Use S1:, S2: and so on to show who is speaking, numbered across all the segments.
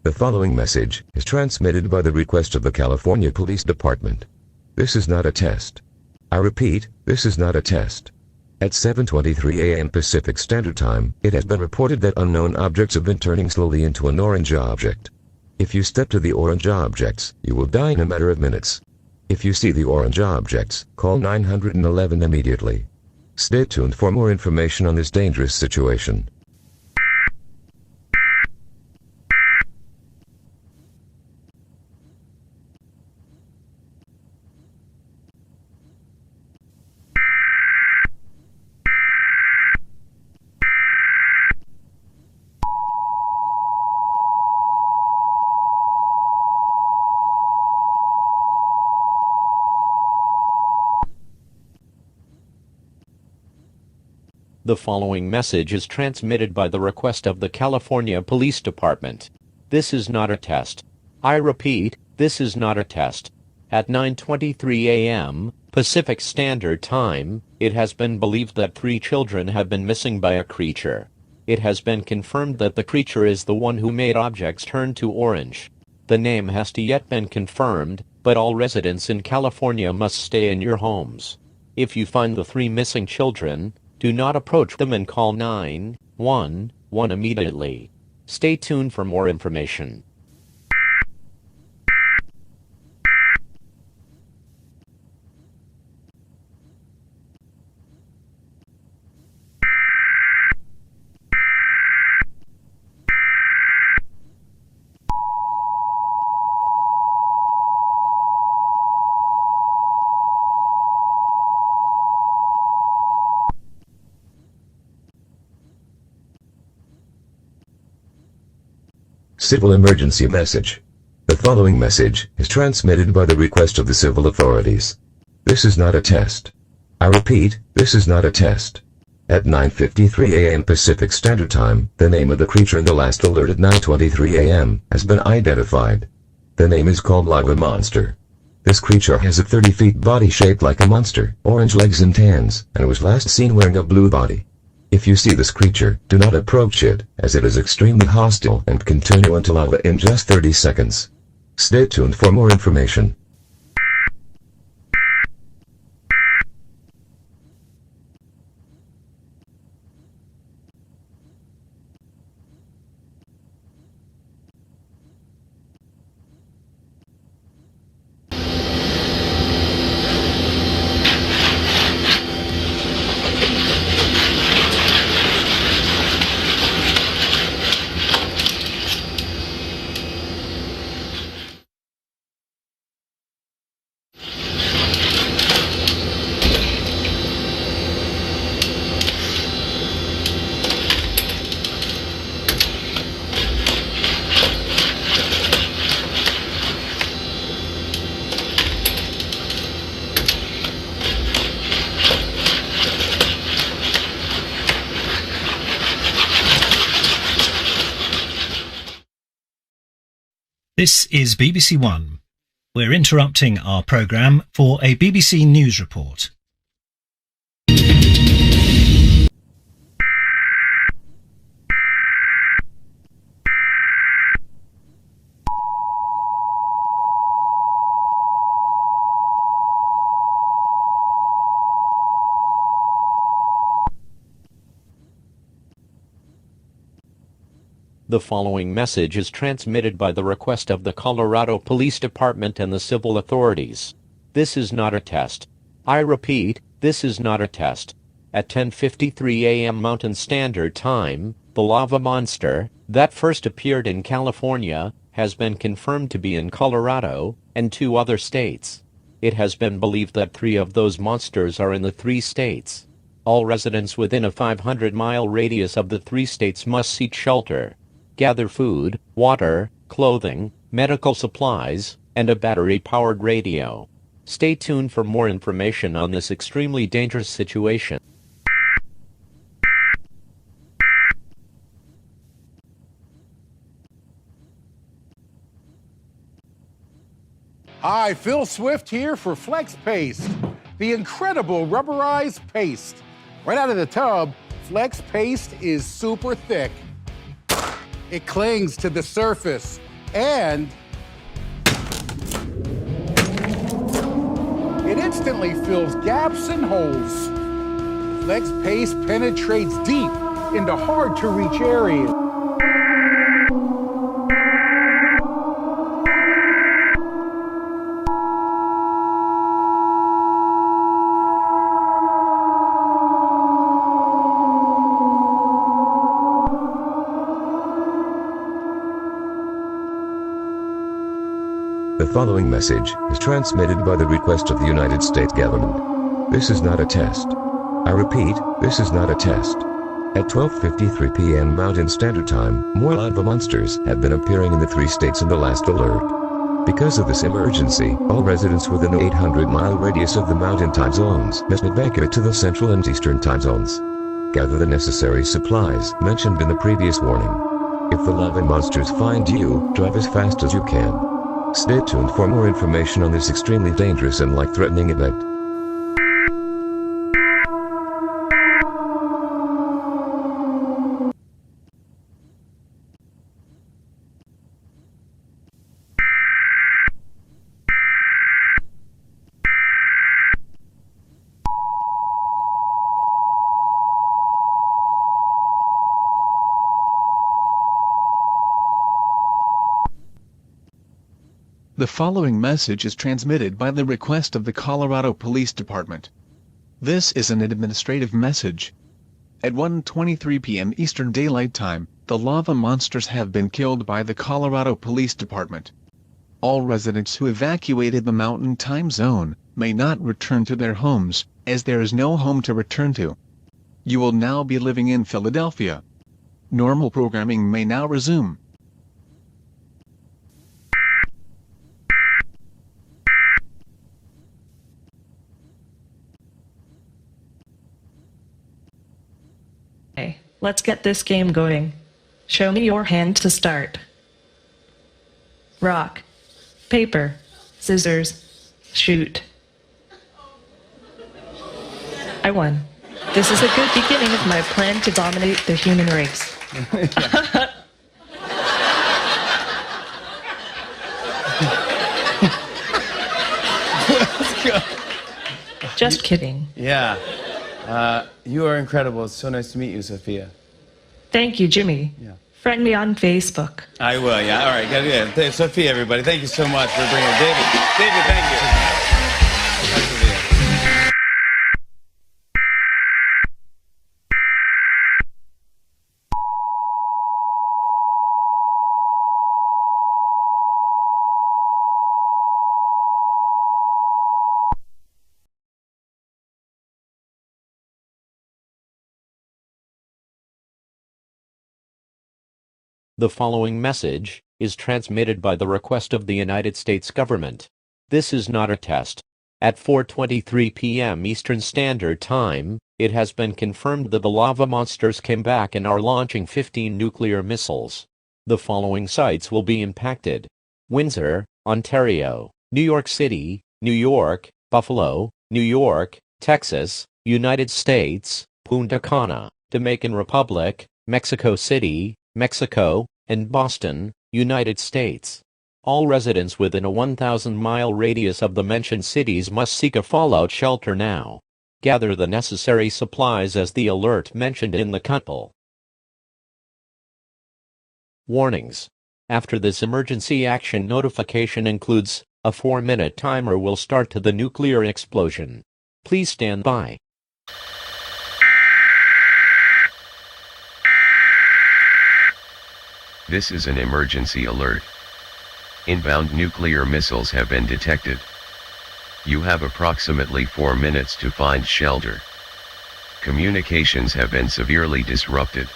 S1: The following message is transmitted by the request of the California Police Department. This is not a test. I repeat, this is not a test. At 7:23 a.m. Pacific Standard Time, it has been reported that unknown objects have been turning slowly into an orange object. If you step to the orange objects, you will die in a matter of minutes. If you see the orange objects, call 911 immediately. Stay tuned for more information on this dangerous situation.
S2: The following message is transmitted by the request of the California Police Department. This is not a test. I repeat, this is not a test. At 9:23 a.m. Pacific Standard Time, it has been believed that 3 children have been missing by a creature. It has been confirmed that the creature is the one who made objects turn to orange. The name has not yet been confirmed, but all residents in California must stay in your homes. If you find the 3 missing children, do not approach them and call 911 immediately. Stay tuned for more information.
S1: Civil emergency message. The following message is transmitted by the request of the civil authorities. This is not a test. I repeat, this is not a test. At 9:53 a.m. Pacific Standard Time, the name of the creature in the last alert at 9:23 a.m. has been identified. The name is called Lava Monster. This creature has a 30-feet body shaped like a monster, orange legs and hands, and was last seen wearing a blue body. If you see this creature, do not approach it, as it is extremely hostile and can turn you into lava in just 30 seconds. Stay tuned for more information.
S3: This is BBC One. We're interrupting our programme for a BBC News report.
S2: The following message is transmitted by the request of the Colorado Police Department and the civil authorities. This is not a test. I repeat, this is not a test. At 10:53 a.m. Mountain Standard Time, the lava monster, that first appeared in California, has been confirmed to be in Colorado and 2 other states. It has been believed that 3 of those monsters are in the 3 states. All residents within a 500-mile radius of the 3 states must seek shelter. Gather food, water, clothing, medical supplies, and a battery-powered radio. Stay tuned for more information on this extremely dangerous situation.
S4: Hi, Phil Swift here for Flex Paste, the incredible rubberized paste. Right out of the tub, Flex Paste is super thick. It clings to the surface, and it instantly fills gaps and holes. Flex Paste penetrates deep into hard-to-reach areas.
S1: The following message is transmitted by the request of the United States government. This is not a test. I repeat, this is not a test. At 12:53 p.m. Mountain Standard Time, more lava monsters have been appearing in the 3 states in the last alert. Because of this emergency, all residents within an 800-mile radius of the mountain time zones must evacuate to the central and eastern time zones. Gather the necessary supplies mentioned in the previous warning. If the lava monsters find you, drive as fast as you can. Stay tuned for more information on this extremely dangerous and life-threatening event.
S5: The following message is transmitted by the request of the Colorado Police Department. This is an administrative message. At 1:23 p.m. Eastern Daylight Time, the lava monsters have been killed by the Colorado Police Department. All residents who evacuated the Mountain Time Zone may not return to their homes, as there is no home to return to. You will now be living in Philadelphia. Normal programming may now resume.
S6: Okay, let's get this game going. Show me your hand to start. Rock, paper, scissors, shoot. I won. This is a good beginning of my plan to dominate the human race.
S7: Let's go.
S6: Just kidding.
S7: Yeah. You are incredible. It's so nice to meet you, Sophia.
S6: Thank you, Jimmy.
S7: Yeah.
S6: Friend me on Facebook.
S7: I will, yeah. All right, gotta Sophia, everybody, thank you so much for bringing it. David, thank you. Hi, Sophia.
S2: The following message is transmitted by the request of the United States government. This is not a test. At 4:23 p.m. Eastern Standard Time, it has been confirmed that the lava monsters came back and are launching 15 nuclear missiles. The following sites will be impacted: Windsor, Ontario, New York City, New York, Buffalo, New York, Texas, United States, Punta Cana, Dominican Republic, Mexico City, Mexico, and Boston, United States. All residents within a 1,000-mile radius of the mentioned cities must seek a fallout shelter now. Gather the necessary supplies as the alert mentioned in the couple. Warnings. After this emergency action notification includes, a 4-minute timer will start to the nuclear explosion. Please stand by.
S8: This is an emergency alert. Inbound nuclear missiles have been detected. You have approximately 4 minutes to find shelter. Communications have been severely disrupted.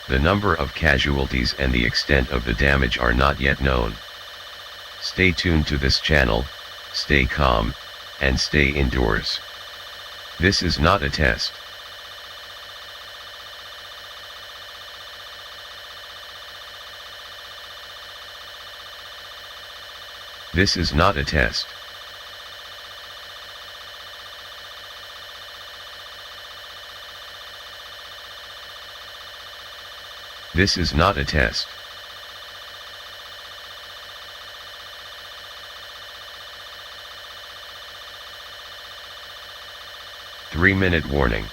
S8: The number of casualties and the extent of the damage are not yet known. Stay tuned to this channel, stay calm, and stay indoors. This is not a test. This is not a test. This is not a test. 3-minute warning.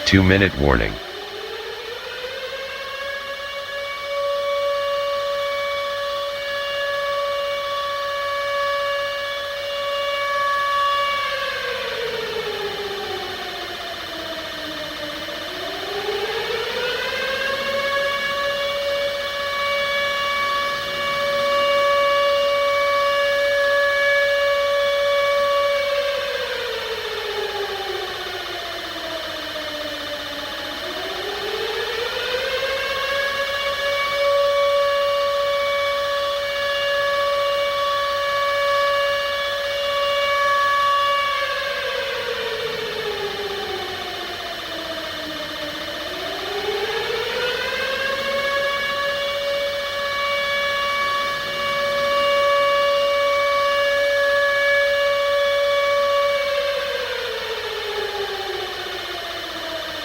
S8: Two-minute warning.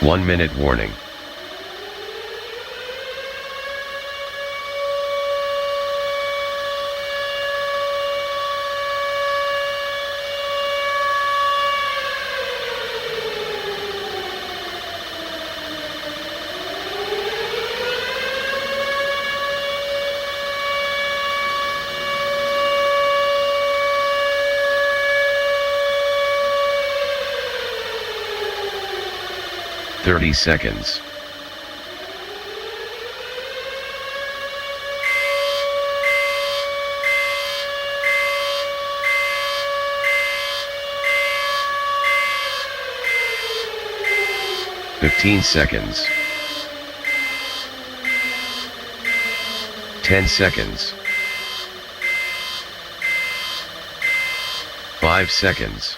S8: One-minute warning. Thirty seconds. Fifteen seconds. 10 seconds. 5 seconds.